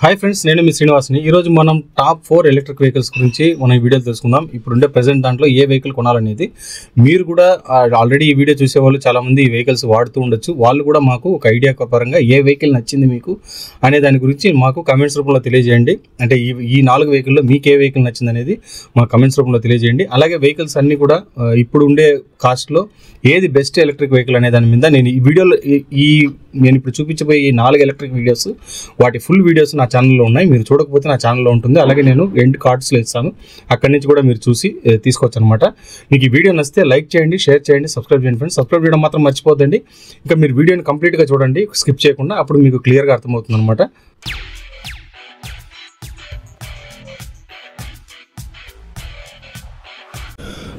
Hi friends, నేను మీ శ్రీనివాస్ని. ఈరోజు మనం టాప్ 4 ఎలక్ట్రిక్ వెహికల్స్ గురించి మనం ఈ వీడియోలో తెలుసుకుందాం. ఇప్పుడుండే ప్రెజెంట్ దాంట్లో ఏ వెహికల్ కొనాలనేది. మీరు కూడా ఆల్రెడీ ఈ వీడియో చూసేవాళ్ళు చాలామంది ఈ వెహికల్స్ వాడుతూ ఉండొచ్చు. వాళ్ళు కూడా మాకు ఒక ఐడియా పరంగా ఏ వెహికల్ నచ్చింది మీకు అనే దాని గురించి మాకు కమెంట్స్ రూపంలో తెలియజేయండి. అంటే ఈ 4 వెహికల్లో మీకు ఏ వెహికల్ నచ్చింది అనేది మా కమెంట్స్ రూపంలో తెలియజేయండి. అలాగే వెహికల్స్ అన్నీ కూడా ఇప్పుడు ఉండే కాస్ట్లో ఏది బెస్ట్ ఎలక్ట్రిక్ వెహికల్ అనే దాని మీద నేను ఈ వీడియోలో నేను ఇప్పుడు చూపించబోయే ఈ 4 ఎలక్ట్రిక్ వీడియోస్, వాటి ఫుల్ వీడియోస్ నా ఛానల్లో ఉన్నాయి. మీరు చూడకపోతే నా ఛానల్లో ఉంటుంది. అలాగే నేను ఎండ్ కార్డ్స్లో ఇస్తాను, అక్కడి నుంచి కూడా మీరు చూసి తీసుకోవచ్చు అనమాట. మీకు ఈ వీడియో నచ్చితే లైక్ చేయండి, షేర్ చేయండి, సబ్స్క్రైబ్ చేయండి ఫ్రెండ్స్. సబ్స్క్రైబ్ చేయడం మాత్రం మర్చిపోద్దండి. ఇంకా మీరు వీడియోని కంప్లీట్గా చూడండి, స్కిప్ చేయకుండా. అప్పుడు మీకు క్లియర్గా అర్థమవుతుంది అనమాట.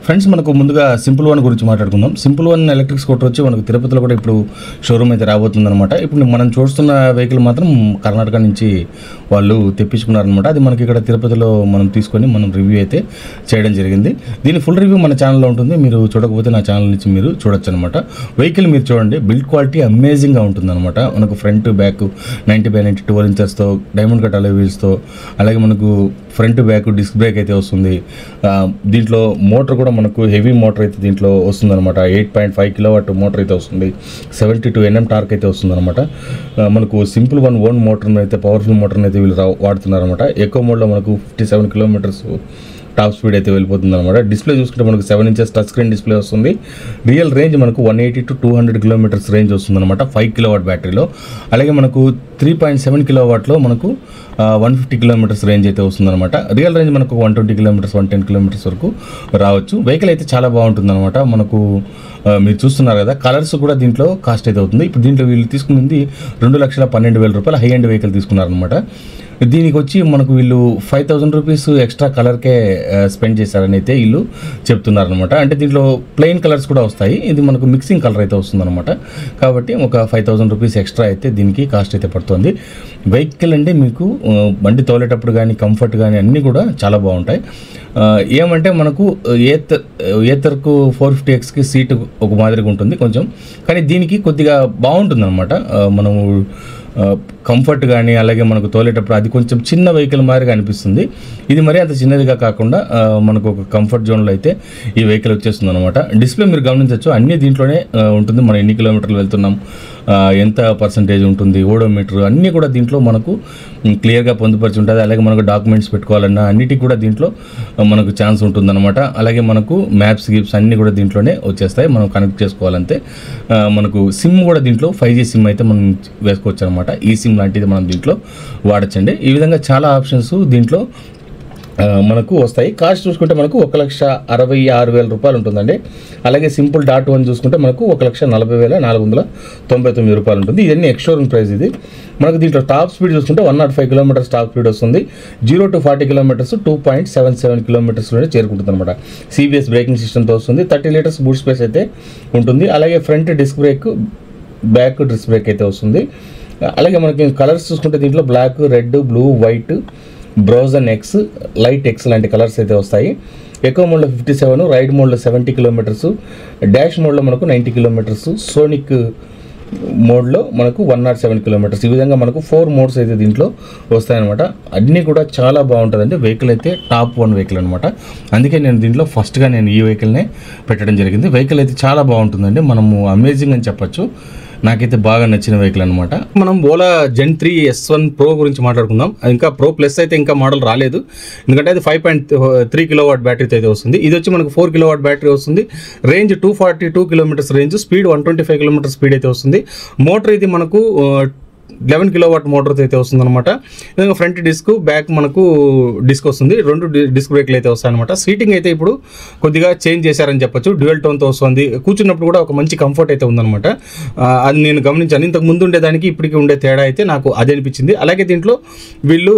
ఫ్రెండ్స్, మనకు ముందుగా సింపుల్ వన్ గురించి మాట్లాడుకుందాం. సింపుల్ వన్ ఎలక్ట్రిక్ స్కూటర్ వచ్చి మనకు తిరుపతిలో కూడా ఇప్పుడు షోరూమ్ అయితే రాబోతుందన్నమాట. ఇప్పుడు మనం చూస్తున్న వెహికల్ మాత్రం కర్ణాటక నుంచి వాళ్ళు తెప్పించుకున్నారనమాట. అది మనకి ఇక్కడ తిరుపతిలో మనం తీసుకొని మనం రివ్యూ అయితే చేయడం జరిగింది. దీని ఫుల్ రివ్యూ మన ఛానల్లో ఉంటుంది. మీరు చూడకపోతే నా ఛానల్ నుంచి మీరు చూడొచ్చు అనమాట. వెహికల్ మీరు చూడండి, బిల్డ్ క్వాలిటీ అమేజింగ్గా ఉంటుందన్నమాట. మనకు ఫ్రంట్ బ్యాక్ 90/90 12 ఇంచెస్తో డైమండ్ కట్ అలై వీల్స్తో, అలాగే మనకు ఫ్రంట్ బ్యాక్ డిస్క్ బ్రేక్ అయితే వస్తుంది. దీంట్లో మోటార్ కూడా మనకు హెవీ మోటార్ అయితే దీంట్లో వస్తుందన్నమాట. 8.5 కిలోవాట్ మోటార్ అయితే వస్తుంది. 72 Nm టార్క్ అయితే వస్తుందన్నమాట. మనకు సింపుల్ వన్ ఓన్ మోటార్ని అయితే, పవర్ఫుల్ మోటార్ని అయితే వీళ్ళు వాడుతున్నారనమాట. ఎక్కువ మోడ్లో మనకు 57 కిలోమీటర్స్ టాప్ స్పీడ్ అయితే వెళ్ళిపోతుంది అనమాట. డిస్ప్లే చూసుకుంటే మనకు 7 ఇంచెస్ టచ్ స్క్రీన్ డిస్ప్లే వస్తుంది. రియల్ రేంజ్ మనకు 180 to 200 కిలోమీటర్స్ రేంజ్ వస్తుంది అనమాట 5 కిలోవాట్ బ్యాటరీలో. అలాగే మనకు 3.7 కిలోవాట్లో మనకు 150 కిలోమీటర్స్ రేంజ్ అయితే వస్తుందన్నమాట. రియల్ రేంజ్ మనకు 120 కిలోమీటర్స్ 110 కిలోమీటర్స్ వరకు రావచ్చు. వెహికల్ అయితే చాలా బాగుంటుందన్నమాట. మనకు మీరు చూస్తున్నారు కదా, కలర్స్ కూడా దీంట్లో కాస్ట్ అయితే అవుతుంది. ఇప్పుడు దీంట్లో వీళ్ళు తీసుకున్నది 2,12,000 రూపాయలు హై ఎండ్ వెహికల్ తీసుకున్నారనమాట. దీనికి వచ్చి మనకు వీళ్ళు 5,000 రూపీస్ ఎక్స్ట్రా కలర్కే స్పెండ్ చేశారని అయితే వీళ్ళు చెప్తున్నారనమాట. అంటే దీంట్లో ప్లెయిన్ కలర్స్ కూడా వస్తాయి. ఇది మనకు మిక్సింగ్ కలర్ అయితే వస్తుందన్నమాట. కాబట్టి ఒక 5,000 రూపీస్ ఎక్స్ట్రా అయితే దీనికి కాస్ట్ అయితే పడుతుంది. వెహికల్ అంటే మీకు బండి తోలేటప్పుడు కానీ, కంఫర్ట్ కానీ అన్నీ కూడా చాలా బాగుంటాయి. ఏమంటే మనకు ఏతర్కు 450Xకి సీటు ఒక మాదిరిగా ఉంటుంది కొంచెం, కానీ దీనికి కొద్దిగా బాగుంటుంది అనమాట. మనము కంఫర్ట్ కానీ, అలాగే మనకు తోలేటప్పుడు అది కొంచెం చిన్న వెహికల్ మాదిరిగా అనిపిస్తుంది. ఇది మరీ అంత చిన్నదిగా కాకుండా మనకు ఒక కంఫర్ట్ జోన్లో అయితే ఈ వెహికల్ వచ్చేస్తుంది అనమాట. డిస్ప్లే మీరు గమనించవచ్చు, అన్నీ దీంట్లోనే ఉంటుంది. మనం ఎన్ని కిలోమీటర్లు వెళ్తున్నాం, ఎంత పర్సంటేజ్ ఉంటుంది, ఓడోమీటర్ అన్నీ కూడా దీంట్లో మనకు క్లియర్గా పొందుపరిచి ఉంటుంది. అలాగే మనకు డాక్యుమెంట్స్ పెట్టుకోవాలన్నా అన్నిటికీ కూడా దీంట్లో మనకు ఛాన్స్ ఉంటుందన్నమాట. అలాగే మనకు మ్యాప్స్ గిప్స్ అన్నీ కూడా దీంట్లోనే వచ్చేస్తాయి. మనం కనెక్ట్ చేసుకోవాలంటే మనకు సిమ్ కూడా దీంట్లో 5G సిమ్ అయితే మనం వేసుకోవచ్చు అనమాట. ఈ సిమ్ లాంటిది మనం దీంట్లో వాడచ్చండి. ఈ విధంగా చాలా ఆప్షన్స్ దీంట్లో మనకు వస్తాయి. కాస్ట్ చూసుకుంటే మనకు 1,66,000 రూపాయలు ఉంటుందండి. అలాగే సింపుల్ .1 చూసుకుంటే మనకు 1,40,499 రూపాయలు ఉంటుంది. ఇవన్నీ ఎక్స్షోరూమ్ ప్రైస్. ఇది మనకు దీంట్లో టాప్ స్పీడ్ చూసుకుంటే 105 కిలోమీటర్స్ టాప్ స్పీడ్ వస్తుంది. 0 to 40 కిలోమీటర్స్ 2.77 కిలోమీటర్స్లోనే చేరుకుంటుంది అనమాట. CBS బ్రేకింగ్ సిస్టమ్తో వస్తుంది. 30 లీటర్స్ బూట్ స్పేస్ అయితే ఉంటుంది. అలాగే front disc brake, back disc brake అయితే వస్తుంది. అలాగే మనకి కలర్స్ చూసుకుంటే దీంట్లో బ్లాక్, రెడ్, బ్లూ, వైట్, బ్రౌజన్ ఎక్స్, లైట్ ఎక్స్ లాంటి కలర్స్ అయితే వస్తాయి. ఎకో మోడ్లో 57, రైడ్ మోడ్లో 70 కిలోమీటర్స్, డాష్ మోడ్లో మనకు 90 కిలోమీటర్స్, సోనిక్ మోడ్లో మనకు 107 కిలోమీటర్స్. ఈ విధంగా మనకు 4 మోడ్స్ అయితే దీంట్లో వస్తాయన్నమాట. అన్నీ కూడా చాలా బాగుంటుందండి. వెహికల్ అయితే టాప్ 1 వెహికల్ అనమాట. అందుకే నేను దీంట్లో ఫస్ట్గా ఈ వెహికల్నే పెట్టడం జరిగింది. వెహికల్ అయితే చాలా బాగుంటుందండి. మనము అమేజింగ్ అని చెప్పచ్చు. నాకైతే బాగా నచ్చిన వెహికల్ అనమాట. మనం ఓలా Gen 3 S1 Pro గురించి మాట్లాడుకుందాం. ఇంకా Pro Plus అయితే ఇంకా మోడల్ రాలేదు, ఎందుకంటే అది 5.3 కిలోవాట్ బ్యాటరీతో అయితే వస్తుంది. ఇది వచ్చి మనకు 4 కిలోవాట్ బ్యాటరీ వస్తుంది. Range 242 kilometres range, speed 125 kilometres speed అయితే వస్తుంది. మోటార్ ఇది మనకు 11 కిలోవాట్ మోటార్తో అయితే వస్తుందన్నమాట. విధంగా ఫ్రంట్ డిస్క్, బ్యాక్ మనకు డిస్క్ వస్తుంది. 2 డిస్క్ బ్రేక్లు అయితే వస్తాయన్నమాట. సీటింగ్ అయితే ఇప్పుడు కొద్దిగా చేంజ్ చేశారని చెప్పొచ్చు. డ్యూయల్ టోన్తో వస్తుంది. కూర్చున్నప్పుడు కూడా ఒక మంచి కంఫర్ట్ అయితే ఉందన్నమాట. అది నేను గమనించాను. ఇంతకు ముందు ఉండేదానికి ఇప్పటికీ ఉండే తేడా అయితే నాకు అది అనిపించింది. అలాగే దీంట్లో వీళ్ళు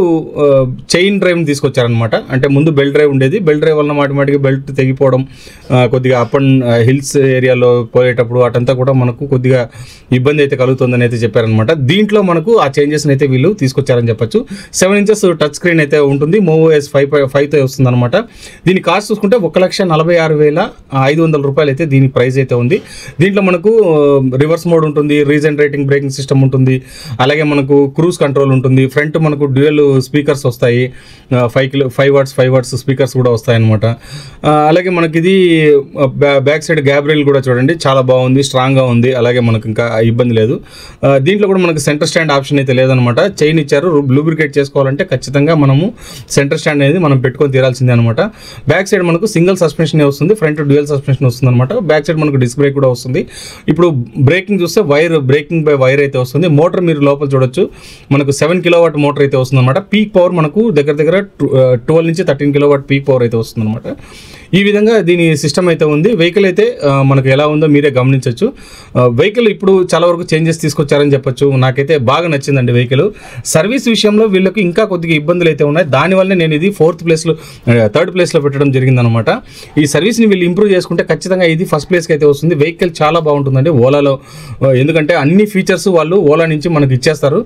చైన్ డ్రైవ్ని తీసుకొచ్చారనమాట. అంటే ముందు బెల్ట్ డ్రైవ్ ఉండేది. బెల్ట్ డ్రైవ్ వల్ల మాటిమాటికి బెల్ట్ తెగిపోవడం, కొద్దిగా అప్ అండ్ హిల్స్ ఏరియాలో పోయేటప్పుడు అటంతా కూడా మనకు కొద్దిగా ఇబ్బంది అయితే కలుగుతుందని అయితే చెప్పారనమాట. దీంట్లో దీంట్లో మనకు ఆ చేంజెస్ అయితే వీళ్ళు తీసుకొచ్చారని చెప్పొచ్చు. 7 ఇంచెస్ టచ్ స్క్రీన్ అయితే ఉంటుంది, MOVOS 5తో వస్తుంది అనమాట. దీని కాస్ట్ చూసుకుంటే 1,46,500 రూపాయలు అయితే దీని ప్రైస్ అయితే ఉంది. దీంట్లో మనకు రివర్స్ మోడ్ ఉంటుంది, రీజనరేటింగ్ బ్రేకింగ్ సిస్టమ్ ఉంటుంది, అలాగే మనకు క్రూజ్ కంట్రోల్ ఉంటుంది. ఫ్రంట్ మనకు డ్యూయల్ స్పీకర్స్ వస్తాయి, 5 వాట్స్ స్పీకర్స్ కూడా వస్తాయి అనమాట. అలాగే మనకి ఇది బ్యాక్ సైడ్ గ్యాబ్రియల్ కూడా చూడండి, చాలా బాగుంది, స్ట్రాంగ్గా ఉంది. అలాగే మనకు ఇంకా ఇబ్బంది లేదు. దీంట్లో కూడా మనకు సెంటర్ స్టాండ్ ఆప్షన్ అయితే లేదనమాట. చైన్ ఇచ్చారు, లూబ్రికేట్ చేసుకోవాలంటే ఖచ్చితంగా మనము సెంటర్ స్టాండ్ అనేది మనం పెట్టుకొని తీరాల్సిందే అనమాట. బ్యాక్ సైడ్ మనకు సింగిల్ సస్పెన్షన్ వస్తుంది, ఫ్రంట్ డ్యూయల్ సస్పెన్షన్ వస్తుంది అనమాట. బ్యాక్ సైడ్ మనకు డిస్క్ బ్రేక్ కూడా వస్తుంది. ఇప్పుడు బ్రేకింగ్ చూస్తే బ్రేకింగ్ బై వైర్ అయితే వస్తుంది. మోటార్ మీరు లోపల చూడొచ్చు, మనకు 7 కిలోవాట్ మోటార్ అయితే వస్తుంది అనమాట. పీక్ పవర్ మనకు దగ్గర 12 నుంచి 13 కిలోవాట్ పీక్ పవర్ అయితే వస్తుంది అనమాట. ఈ విధంగా దీని సిస్టమ్ అయితే ఉంది. వెహికల్ అయితే మనకు ఎలా ఉందో మీరే గమనించవచ్చు. వెహికల్ ఇప్పుడు చాలా వరకు చేంజెస్ తీసుకొచ్చారని చెప్పొచ్చు. నాకైతే బాగా నచ్చిందండి వెహికల్. సర్వీస్ విషయంలో వీళ్ళకి ఇంకా కొద్దిగా ఇబ్బందులు అయితే ఉన్నాయి. దానివల్లే నేను ఇది థర్డ్ ప్లేస్లో పెట్టడం జరిగిందనమాట. ఈ సర్వీస్ని వీళ్ళు ఇంప్రూవ్ చేసుకుంటే ఖచ్చితంగా ఇది ఫస్ట్ ప్లేస్కి అయితే వస్తుంది. వెహికల్ చాలా బాగుంటుందండి ఓలాలో, ఎందుకంటే అన్ని ఫీచర్స్ వాళ్ళు ఓలా నుంచి మనకు ఇచ్చేస్తారు.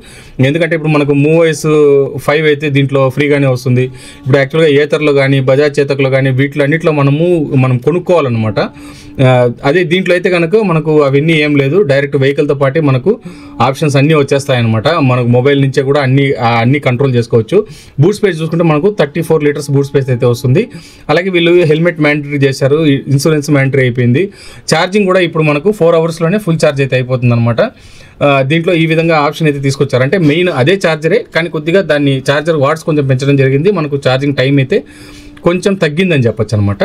ఎందుకంటే ఇప్పుడు మనకు MOVOS 5 అయితే దీంట్లో ఫ్రీగానే వస్తుంది. ఇప్పుడు యాక్చువల్గా ఏతర్లో కానీ బజాజ్ చేతక్లో కానీ వీటిలో అన్నింటిలో మనం కొనుక్కోవాలన్నమాట. అదే దీంట్లో అయితే కనుక మనకు అవన్నీ ఏం లేదు, డైరెక్ట్ వెహికల్తో పాటు మనకు ఆప్షన్స్ అన్నీ వచ్చేస్తాయన్నమాట. మనకు మొబైల్ నుంచే కూడా అన్ని కంట్రోల్ చేసుకోవచ్చు. బూట్ స్పేస్ చూసుకుంటే మనకు 34 లీటర్స్ బూట్ స్పేస్ అయితే వస్తుంది. అలాగే వీళ్ళు హెల్మెట్ మ్యాండటరీ చేశారు, ఇన్సూరెన్స్ మ్యాండటరీ అయిపోయింది. ఛార్జింగ్ కూడా ఇప్పుడు మనకు 4 అవర్స్లోనే ఫుల్ ఛార్జ్ అయితే అయిపోతుంది అనమాట. దీంట్లో ఈ విధంగా ఆప్షన్ అయితే తీసుకొచ్చారు. అంటే మెయిన్ అదే ఛార్జరే, కానీ కొద్దిగా దాన్ని ఛార్జర్ వాట్స్ కొంచెం పెంచడం జరిగింది. మనకు ఛార్జింగ్ టైం అయితే కొంచెం తగ్గిందని చెప్పొచ్చు అనమాట.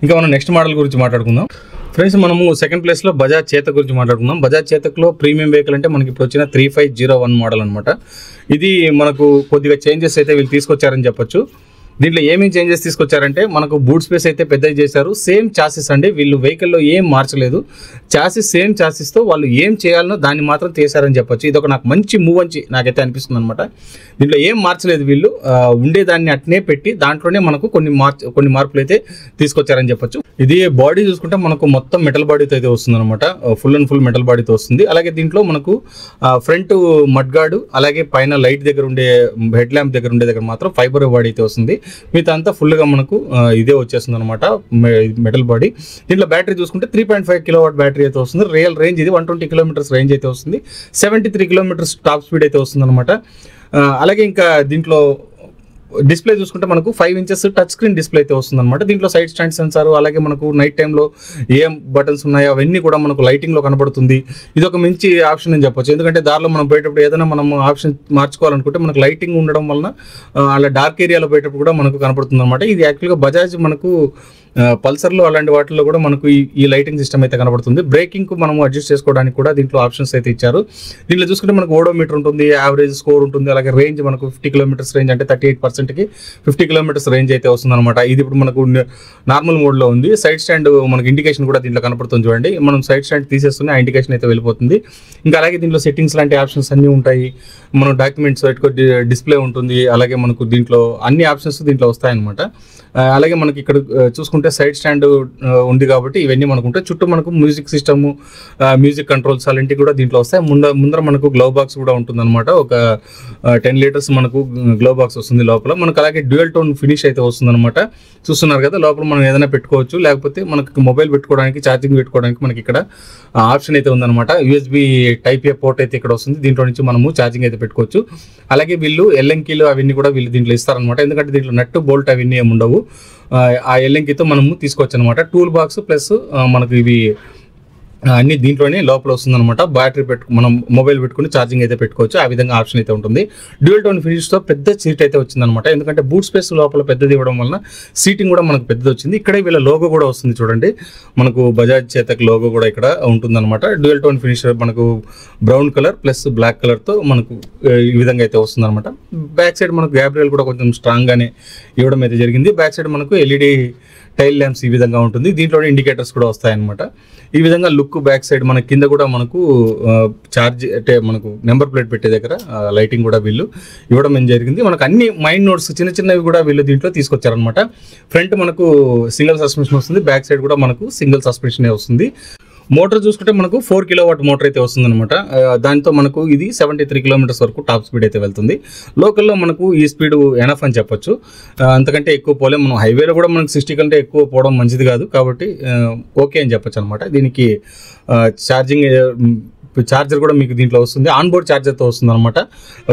ఇంకా మనం నెక్స్ట్ మోడల్ గురించి మాట్లాడుకుందాం. ఫ్రెండ్స్, మనము సెకండ్ ప్లేస్లో బజాజ్ చేతక్ గురించి మాట్లాడుకుందాం. బజాజ్ చేతక్లో ప్రీమియం వెహికల్ అంటే మనకి ఇప్పుడు వచ్చిన 3501 మోడల్ అనమాట. ఇది మనకు కొద్దిగా చేంజెస్ అయితే వీళ్ళు తీసుకొచ్చారని చెప్పొచ్చు. దీంట్లో ఏమేమి చేంజెస్ తీసుకొచ్చారంటే మనకు బూట్ స్పేస్ అయితే పెద్దది చేశారు. సేమ్ చాసిస్ అండి, వీళ్ళు వెహికల్లో ఏం మార్చలేదు. చాసిస్ సేమ్ చాసిస్తో వాళ్ళు ఏం చేయాలనో దాన్ని మాత్రం చేశారని చెప్పొచ్చు. ఇది ఒక నాకు మంచి మూవ్ అని నాకైతే అనిపిస్తుంది అనమాట. దీంట్లో ఏం మార్చలేదు వీళ్ళు, ఉండేదాన్ని అట్నే పెట్టి దాంట్లోనే మనకు కొన్ని మార్పులు అయితే తీసుకొచ్చారని చెప్పొచ్చు. ఇది బాడీ చూసుకుంటే మనకు మొత్తం మెటల్ బాడీతో అయితే వస్తుంది అనమాట. ఫుల్ అండ్ ఫుల్ మెటల్ బాడీతో వస్తుంది. అలాగే దీంట్లో మనకు ఫ్రంట్ మడ్గార్డు, అలాగే పైన లైట్ దగ్గర ఉండే హెడ్ ల్యాంప్ దగ్గర ఉండే దగ్గర మాత్రం ఫైబర్ బాడీ అయితే వస్తుంది. మిగతా అంతా ఫుల్గా మనకు ఇదే వచ్చేస్తుంది అనమాట, మెటల్ బాడీ. దీంట్లో బ్యాటరీ చూసుకుంటే 3.5 కిలోవాట్ బ్యాటరీ అయితే వస్తుంది. రియల్ రేంజ్ ఇది 120 కిలోమీటర్స్ రేంజ్ అయితే వస్తుంది. 73 కిలోమీటర్స్ టాప్ స్పీడ్ అయితే వస్తుంది అనమాట. అలాగే ఇంకా దీంట్లో డిస్ప్లే చూసుకుంటే మనకు 5 ఇంచెస్ టచ్ స్క్రీన్ డిస్ప్లే అయితే వస్తుంది అనమాట. దీంట్లో సైడ్ స్టాండ్ సెన్సార్, అలాగే మనకు నైట్ టైంలో ఏం బటన్స్ ఉన్నాయో అవన్నీ కూడా మనకు లైటింగ్లో కనబడుతుంది. ఇది ఒక మంచి ఆప్షన్ అని చెప్పొచ్చు. ఎందుకంటే దారిలో మనం పోయేటప్పుడు ఏదైనా మనం ఆప్షన్ మార్చుకోవాలనుకుంటే మనకు లైటింగ్ ఉండడం వలన అలా డార్క్ ఏరియాలో పోయేటప్పుడు కూడా మనకు కనబడుతుంది అనమాట. ఇది యాక్చువల్గా బజాజ్ మనకు పల్సర్లో అలాంటి వాటిల్లో కూడా మనకు ఈ లైటింగ్ సిస్టమ్ అయితే కనబడుతుంది. బ్రేకింగ్కు మనం అడ్జస్ట్ చేసుకోవడానికి కూడా దీంట్లో ఆప్షన్స్ అయితే ఇచ్చారు. దీంట్లో చూసుకుంటే మనకు ఓడోమీటర్ ఉంటుంది, యావరేజ్ స్కోర్ ఉంటుంది, అలాగే రేంజ్ మనకు 50 కిలోమీటర్స్ రేంజ్ అంటే 38%కి 50 కిలోమీటర్స్ రేంజ్ అయితే వస్తుంది అనమాట. ఇది ఇప్పుడు మనకు నార్మల్ మోడ్లో ఉంది. సైడ్ స్టాండ్ మనకు ఇండికేషన్ కూడా దీంట్లో కనపడుతుంది చూడండి. మనం సైడ్ స్టాండ్ తీసేస్తూనే ఆ ఇండికేషన్ అయితే వెళ్ళిపోతుంది. ఇంకా అలాగే దీంట్లో సెట్టింగ్స్ లాంటి ఆప్షన్స్ అన్నీ ఉంటాయి. మనం డాక్యుమెంట్స్ డిస్ప్లే ఉంటుంది. అలాగే మనకు దీంట్లో అన్ని ఆప్షన్స్ దీంట్లో వస్తాయన్నమాట. అలాగే మనకి ఇక్కడ చూసుకుంటే సైడ్ స్టాండ్ ఉంది కాబట్టి ఇవన్నీ మనకు ఉంటాయి. చుట్టూ మనకు మ్యూజిక్ సిస్టమ్, మ్యూజిక్ కంట్రోల్స్ అలాంటివి కూడా దీంట్లో వస్తాయి. ముందర మనకు గ్లవ్ బాక్స్ కూడా ఉంటుంది అనమాట. ఒక 10 లీటర్స్ మనకు గ్లవ్ బాక్స్ వస్తుంది లోపల. మనకు అలాగే డ్యూయల్ టోన్ ఫినిష్ అయితే వస్తుంది అనమాట. చూస్తున్నారు కదా, లోపల మనం ఏదైనా పెట్టుకోవచ్చు, లేకపోతే మనకు మొబైల్ పెట్టుకోవడానికి, ఛార్జింగ్ పెట్టుకోవడానికి మనకి ఇక్కడ ఆప్షన్ అయితే ఉందన్నమాట. USB టైప్ ఏ పోర్ట్ అయితే ఇక్కడ వస్తుంది. దీంట్లో నుంచి మనము ఛార్జింగ్ అయితే పెట్టుకోవచ్చు. అలాగే వీళ్ళు ఎల్ఎంకీలు అవన్నీ కూడా వీళ్ళు దీంట్లో ఇస్తారనమాట. ఎందుకంటే దీంట్లో నట్టు బోల్ట్ అవన్నీ ఏమి ఉండవు. ఆ ఎల్ఎంకీతో మనము తీసుకోవచ్చు అనమాట. టూల్ బాక్స్ ప్లస్ మనకు ఇవి అన్ని దీంట్లోనే లోపల వస్తుంది అనమాట. బ్యాటరీ మనం మొబైల్ పెట్టుకుని ఛార్జింగ్ అయితే పెట్టుకోవచ్చు. ఆ విధంగా ఆప్షన్ అయితే ఉంటుంది. డ్యూయల్ టోన్ ఫినిష్తో పెద్ద సీట్ అయితే వచ్చిందనమాట. ఎందుకంటే బూట్ స్పేస్ లోపల పెద్దది ఇవ్వడం వలన సీటింగ్ కూడా మనకు పెద్దది వచ్చింది. ఇక్కడే వీళ్ళ లోగో కూడా వస్తుంది చూడండి. మనకు బజాజ్ చేతక్ లోగో కూడా ఇక్కడ ఉంటుందన్నమాట. డ్యూయల్ టోన్ ఫినిష్ మనకు బ్రౌన్ కలర్ ప్లస్ బ్లాక్ కలర్తో మనకు ఈ విధంగా అయితే వస్తుంది అనమాట. బ్యాక్ సైడ్ మనకు గ్యాబ్రియల్ కూడా కొంచెం స్ట్రాంగ్గానే ఇవ్వడం అయితే జరిగింది. బ్యాక్ సైడ్ మనకు LED టైల్ ల్యాంప్స్ ఈ విధంగా ఉంటుంది. దీంట్లోనే ఇండికేటర్స్ కూడా వస్తాయన్నమాట. ఈ విధంగా లుక్ బ్యాక్ సైడ్ మన కింద కూడా మనకు ఛార్జ్ అంటే మనకు నెంబర్ ప్లేట్ పెట్టే దగ్గర లైటింగ్ కూడా వీళ్ళు ఇవ్వడం ఏం జరిగింది. మనకు అన్ని మైండ్ నోట్స్ చిన్నవి కూడా వీళ్ళు దీంట్లో తీసుకొచ్చారనమాట. ఫ్రంట్ మనకు సింగిల్ సస్పెన్షన్ వస్తుంది, బ్యాక్ సైడ్ కూడా మనకు సింగిల్ సస్పెన్షన్ వస్తుంది. మోటార్ చూసుకుంటే మనకు 4 కిలోవాట్ మోటార్ అయితే వస్తుందన్నమాట. దాంతో మనకు ఇది 73 కిలోమీటర్స్ వరకు టాప్ స్పీడ్ అయితే వెళ్తుంది. లోకల్లో మనకు ఈ స్పీడ్ ఎనఫ్ అని చెప్పొచ్చు. అంతకంటే ఎక్కువ పోలేం. మనం హైవేలో కూడా మనకు 60 కంటే ఎక్కువ పోవడం మంచిది కాదు కాబట్టి ఓకే అని చెప్పొచ్చు అనమాట. దీనికి ఛార్జర్ కూడా మీకు దీంట్లో వస్తుంది. ఆన్ బోర్డ్ ఛార్జర్తో వస్తుంది అనమాట.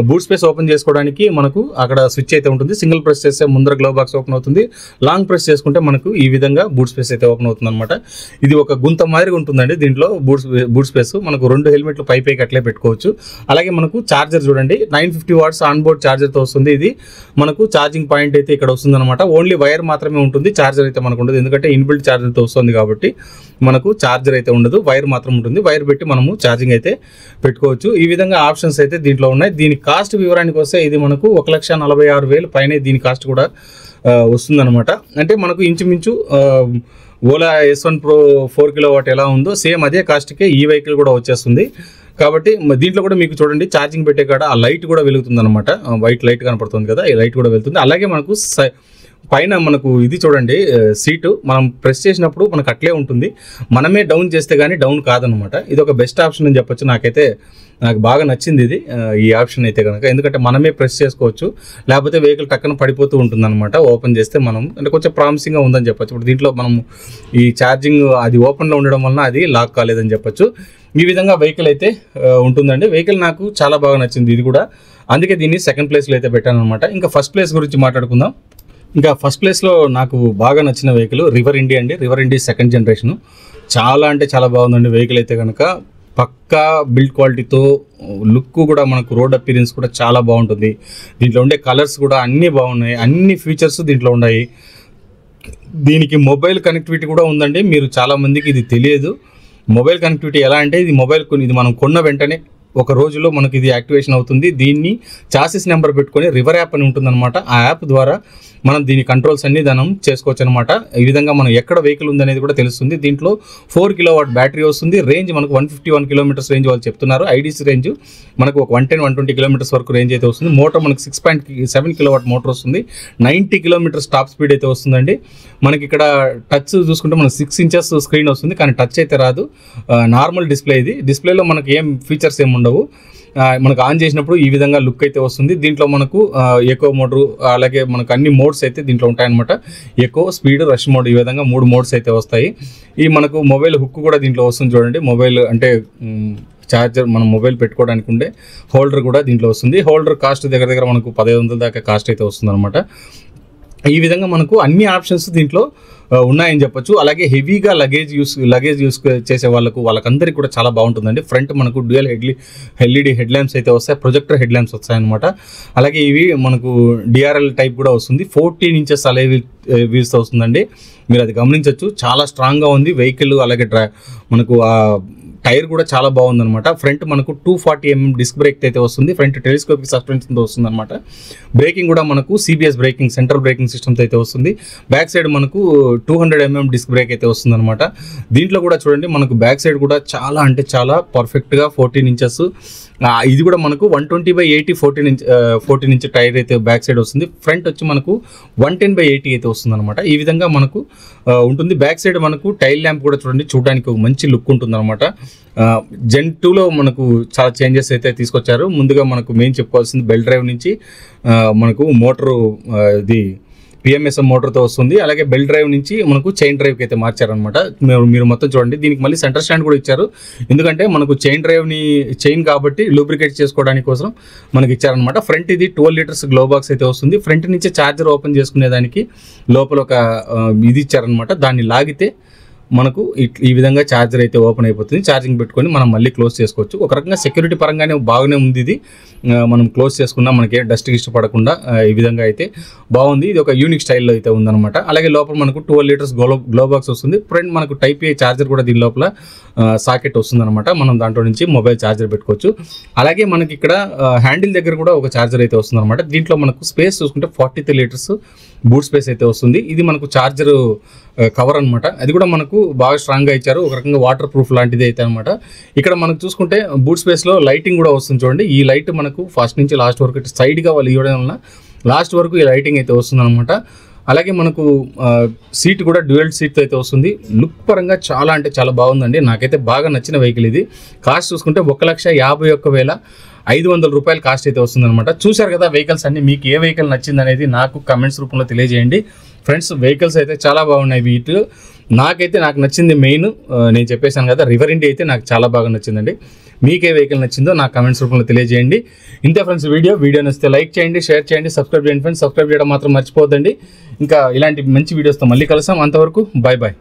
బూట్ స్పేస్ ఓపెన్ చేసుకోవడానికి మనకు అక్కడ స్విచ్ అయితే ఉంటుంది. సింగిల్ ప్రెస్ చేస్తే ముందర గ్లో బాక్స్ ఓపెన్ అవుతుంది. లాంగ్ ప్రెస్ చేసుకుంటే మనకు ఈ విధంగా బూట్ స్పేస్ అయితే ఓపెన్ అవుతుంది అనమాట. ఇది ఒక గుంత మాదిరిగా ఉంటుందండి. దీంట్లో బూట్ స్పేస్ మనకు 2 హెల్మెట్లు పైకి అట్లే పెట్టుకోవచ్చు. అలాగే మనకు ఛార్జర్ చూడండి 950 వాట్స్ ఆన్ బోర్డ్ ఛార్జర్తో వస్తుంది. ఇది మనకు ఛార్జింగ్ పాయింట్ అయితే ఇక్కడ వస్తుంది అనమాట. ఓన్లీ వైర్ మాత్రమే ఉంటుంది, ఛార్జర్ అయితే మనకు ఉండదు. ఎందుకంటే ఇన్బిల్ట్ ఛార్జర్తో వస్తుంది కాబట్టి మనకు ఛార్జర్ అయితే ఉండదు, వైర్ మాత్రం ఉంటుంది. వైర్ పెట్టి మనము ఛార్జింగ్ అయితే పెట్టుకోవచ్చు. ఈ విధంగా ఆప్షన్స్ అయితే దీంట్లో ఉన్నాయి. దీని కాస్ట్ వివరానికి వస్తే ఇది మనకు 1,46,000 పైన దీని కాస్ట్ కూడా వస్తుందన్నమాట. అంటే మనకు ఇంచుమించు ఓలా S1 Pro 4 కిలోవాట్ ఎలా ఉందో సేమ్ అదే కాస్ట్కే ఈ వెహికల్ కూడా వచ్చేస్తుంది. కాబట్టి దీంట్లో కూడా మీకు చూడండి ఛార్జింగ్ పెట్టే కాడ ఆ లైట్ కూడా వెలుగుతుంది అనమాట. వైట్ లైట్ కనపడుతుంది కదా, ఈ లైట్ కూడా వెళ్తుంది. అలాగే మనకు పైన మనకు ఇది చూడండి సీటు మనం ప్రెస్ చేసినప్పుడు మనకు అట్లే ఉంటుంది. మనమే డౌన్ చేస్తే కానీ డౌన్ కాదనమాట. ఇది ఒక బెస్ట్ ఆప్షన్ అని చెప్పొచ్చు. నాకు బాగా నచ్చింది ఇది ఈ ఆప్షన్ అయితే కనుక. ఎందుకంటే మనమే ప్రెస్ చేసుకోవచ్చు, లేకపోతే వెహికల్ టక్కన పడిపోతూ ఉంటుంది అనమాట. ఓపెన్ చేస్తే మనం అంటే కొంచెం ప్రామిసింగ్గా ఉందని చెప్పొచ్చు. ఇప్పుడు దీంట్లో మనం ఈ ఛార్జింగ్ అది ఓపెన్లో ఉండడం వలన అది లాక్ కాలేదని చెప్పొచ్చు. ఈ విధంగా వెహికల్ అయితే ఉంటుందండి. వెహికల్ నాకు చాలా బాగా నచ్చింది ఇది కూడా. అందుకే దీన్ని సెకండ్ ప్లేస్లో అయితే పెట్టాను అనమాట. ఇంకా ఫస్ట్ ప్లేస్ గురించి మాట్లాడుకుందాం. ఇంకా ఫస్ట్ ప్లేస్లో నాకు బాగా నచ్చిన వెహికల్ రివర్ ఇండియా అండి. రివర్ ఇండియా సెకండ్ జనరేషన్ చాలా అంటే చాలా బాగుందండి. వెహికల్ అయితే కనుక పక్కా బిల్డ్ క్వాలిటీతో, లుక్ కూడా మనకు రోడ్ అపీరెన్స్ కూడా చాలా బాగుంటుంది. దీంట్లో ఉండే కలర్స్ కూడా అన్నీ బాగున్నాయి, అన్ని ఫీచర్స్ దీంట్లో ఉన్నాయి. దీనికి మొబైల్ కనెక్టివిటీ కూడా ఉందండి. మీరు చాలామందికి ఇది తెలియదు. మొబైల్ కనెక్టివిటీ ఎలా అంటే ఇది మనం కొన్న వెంటనే ఒక రోజులో మనకి ఇది యాక్టివేషన్ అవుతుంది. దీన్ని చాసిస్ నెంబర్ పెట్టుకొని రివర్ యాప్ అని ఉంటుందన్నమాట. ఆ యాప్ ద్వారా మనం దీని కంట్రోల్స్ అన్ని దానం చేసుకోవచ్చు అనమాట. ఈ విధంగా మనం ఎక్కడ వెహికల్ ఉందనేది కూడా తెలుస్తుంది. దీంట్లో 4 కిలోవాట్ బ్యాటరీ వస్తుంది. రేంజ్ మనకు 151 కిలోమీటర్స్ రేంజ్ వాళ్ళు చెప్తున్నారు. ఐడీసీ రేంజ్ మనకు ఒక 110-120 కిలోమీటర్స్ వరకు రేంజ్ అయితే వస్తుంది. మోటార్ మనకు 6.7 కిలోవాట్ మోటార్ వస్తుంది. 90 కిలోమీటర్స్ టాప్ స్పీడ్ అయితే వస్తుందండి. మనకి ఇక్కడ టచ్ చూసుకుంటే మనకు 6 ఇంచెస్ స్క్రీన్ వస్తుంది, కానీ టచ్ అయితే రాదు. నార్మల్ డిస్ప్లే ఇది. డిస్ప్లేలో మనకు ఏం ఫీచర్స్ ఏమి ఉండవు. మనకు ఆన్ చేసినప్పుడు ఈ విధంగా లుక్ అయితే వస్తుంది. దీంట్లో మనకు ఎకో మోడరు, అలాగే మనకు అన్ని మోడ్స్ అయితే దీంట్లో ఉంటాయన్నమాట. ఎకో, స్పీడ్, రష్ మోడ్, ఈ విధంగా 3 మోడ్స్ అయితే వస్తాయి. ఈ మనకు మొబైల్ హుక్ కూడా దీంట్లో వస్తుంది చూడండి. మొబైల్ అంటే ఛార్జర్ మనం మొబైల్ పెట్టుకోవడానికి ఉండే హోల్డర్ కూడా దీంట్లో వస్తుంది. హోల్డర్ కాస్ట్ దగ్గర మనకు 1,500 దాకా కాస్ట్ అయితే వస్తుంది అనమాట. ఈ విధంగా మనకు అన్ని ఆప్షన్స్ దీంట్లో ఉన్నాయని చెప్పొచ్చు. అలాగే హెవీగా లగేజ్ యూస్ చేసే వాళ్ళకందరికీ కూడా చాలా బాగుంటుందండి. ఫ్రంట్ మనకు డ్యూయల్ ఎల్ఈడి హెడ్ ల్యాంప్స్ అయితే వస్తాయి, ప్రొజెక్టర్ హెడ్ ల్యాంప్స్ వస్తాయన్నమాట. అలాగే ఇవి మనకు డిఆర్ఎల్ టైప్ కూడా వస్తుంది. 14 ఇంచెస్ అలై వీల్స్తో వస్తుందండి. మీరు అది గమనించవచ్చు. చాలా స్ట్రాంగ్గా ఉంది వెహికల్. అలాగే మనకు టైర్ కూడా చాలా బాగుందన్నమాట. ఫ్రంట్ మనకు 240 mm డిస్క్ బ్రేక్ అయితే వస్తుంది. ఫ్రంట్ టెలిస్కోపిక్ సస్పెన్షన్తో వస్తుంది అనమాట. బ్రేకింగ్ కూడా మనకు CBS బ్రేకింగ్, సెంట్రల్ బ్రేకింగ్ సిస్టమ్తో అయితే వస్తుంది. బ్యాక్ సైడ్ మనకు 200 mm డిస్క్ బ్రేక్ అయితే వస్తుంది అనమాట. దీంట్లో కూడా చూడండి మనకు బ్యాక్ సైడ్ కూడా చాలా అంటే చాలా పర్ఫెక్ట్గా 14 ఇంచెస్. ఇది కూడా మనకు 120/80 14 ఇంచ్ టైర్ అయితే బ్యాక్ సైడ్ వస్తుంది. ఫ్రంట్ వచ్చి మనకు 110/80 అయితే వస్తుంది అనమాట. ఈ విధంగా మనకు ఉంటుంది. బ్యాక్ సైడ్ మనకు టైల్ ల్యాంప్ కూడా చూడండి, చూడడానికి ఒక మంచి లుక్ ఉంటుంది అనమాట. Gen 2లో మనకు చాలా చేంజెస్ అయితే తీసుకొచ్చారు. ముందుగా మనకు మెయిన్ చెప్పుకోవాల్సింది బెల్ట్ డ్రైవ్ నుంచి మనకు మోటరు ఇది PMSM మోటార్తో వస్తుంది. అలాగే బెల్ట్ డ్రైవ్ నుంచి మనకు చైన్ డ్రైవ్కి అయితే మార్చారనమాట. మీరు మొత్తం చూడండి. దీనికి మళ్ళీ సెంటర్ స్టాండ్ కూడా ఇచ్చారు. ఎందుకంటే మనకు చైన్ కాబట్టి లూబ్రికేట్ చేసుకోవడానికి కోసం మనకి ఇచ్చారనమాట. ఫ్రంట్ ఇది 12 లీటర్స్ గ్లో బాక్స్ అయితే వస్తుంది. ఫ్రంట్ నుంచి ఛార్జర్ ఓపెన్ చేసుకునేదానికి లోపల ఒక ఇది ఇచ్చారనమాట. దాన్ని లాగితే మనకు ఈ విధంగా ఛార్జర్ అయితే ఓపెన్ అయిపోతుంది. ఛార్జింగ్ పెట్టుకొని మనం మళ్ళీ క్లోజ్ చేసుకోవచ్చు. ఒక రకంగా సెక్యూరిటీ పరంగానే బాగానే ఉంది ఇది. మనం క్లోజ్ చేసుకున్నా మనకి డస్ట్కి ఇష్టపడకుండా ఈ విధంగా అయితే బాగుంది. ఇది ఒక యూనిక్ స్టైల్లో అయితే ఉందన్నమాట. అలాగే లోపల మనకు 12 లీటర్స్ గ్లో బాక్స్ వస్తుంది. ఫ్రంట్ మనకు Type A ఛార్జర్ కూడా దీని లోపల సాకెట్ వస్తుందన్నమాట. మనం దాంట్లో నుంచి మొబైల్ ఛార్జర్ పెట్టుకోవచ్చు. అలాగే మనకి ఇక్కడ హ్యాండిల్ దగ్గర కూడా ఒక ఛార్జర్ అయితే వస్తుందన్నమాట. దీంట్లో మనకు స్పేస్ చూసుకుంటే 43 లీటర్స్ బూట్ స్పేస్ అయితే వస్తుంది. ఇది మనకు ఛార్జర్ కవర్ అనమాట. అది కూడా మనకు బాగా స్ట్రాంగ్గా ఇచ్చారు. ఒక రకంగా వాటర్ ప్రూఫ్ లాంటిది అయితే అనమాట. ఇక్కడ మనకు చూసుకుంటే బూట్ స్పేస్లో లైటింగ్ కూడా వస్తుంది చూడండి. ఈ లైట్ మనకు ఫస్ట్ నుంచి లాస్ట్ వరకు సైడ్గా వాళ్ళు ఇవ్వడం వల్ల లాస్ట్ వరకు ఈ లైటింగ్ అయితే వస్తుంది అనమాట. అలాగే మనకు సీట్ కూడా డ్యూయల్ సీట్ అయితే వస్తుంది. లుక్ పరంగా చాలా అంటే చాలా బాగుందండి. నాకైతే బాగా నచ్చిన వెహికల్ ఇది. కాస్ట్ చూసుకుంటే 1,51,500 రూపాయలు కాస్ట్ అయితే వస్తుందన్నమాట. చూశారు కదా వెహికల్స్ అన్ని. మీకు ఏ వెహికల్ నచ్చింది అనేది నాకు కమెంట్స్ రూపంలో తెలియజేయండి ఫ్రెండ్స్. వెహికల్స్ అయితే చాలా బాగున్నాయి వీటి. నాకు నచ్చింది మెయిన్ నేను చెప్పేశాను కదా, రివర్ ఇండియా అయితే నాకు చాలా బాగా నచ్చిందండి. మీకే వెహికల్ నచ్చిందో నాకు కమెంట్స్ రూపంలో తెలియజేయండి. ఇంతే ఫ్రెండ్స్ వీడియో నచ్చితే లైక్ చేయండి, షేర్ చేయండి, సబ్స్క్రైబ్ చేయండి ఫ్రెండ్స్. సబ్స్క్రైబ్ చేయడం మాత్రం మర్చిపోద్దండి. ఇంకా ఇలాంటి మంచి వీడియోస్తో మళ్ళీ కలుస్తాం. అంతవరకు బాయ్ బాయ్.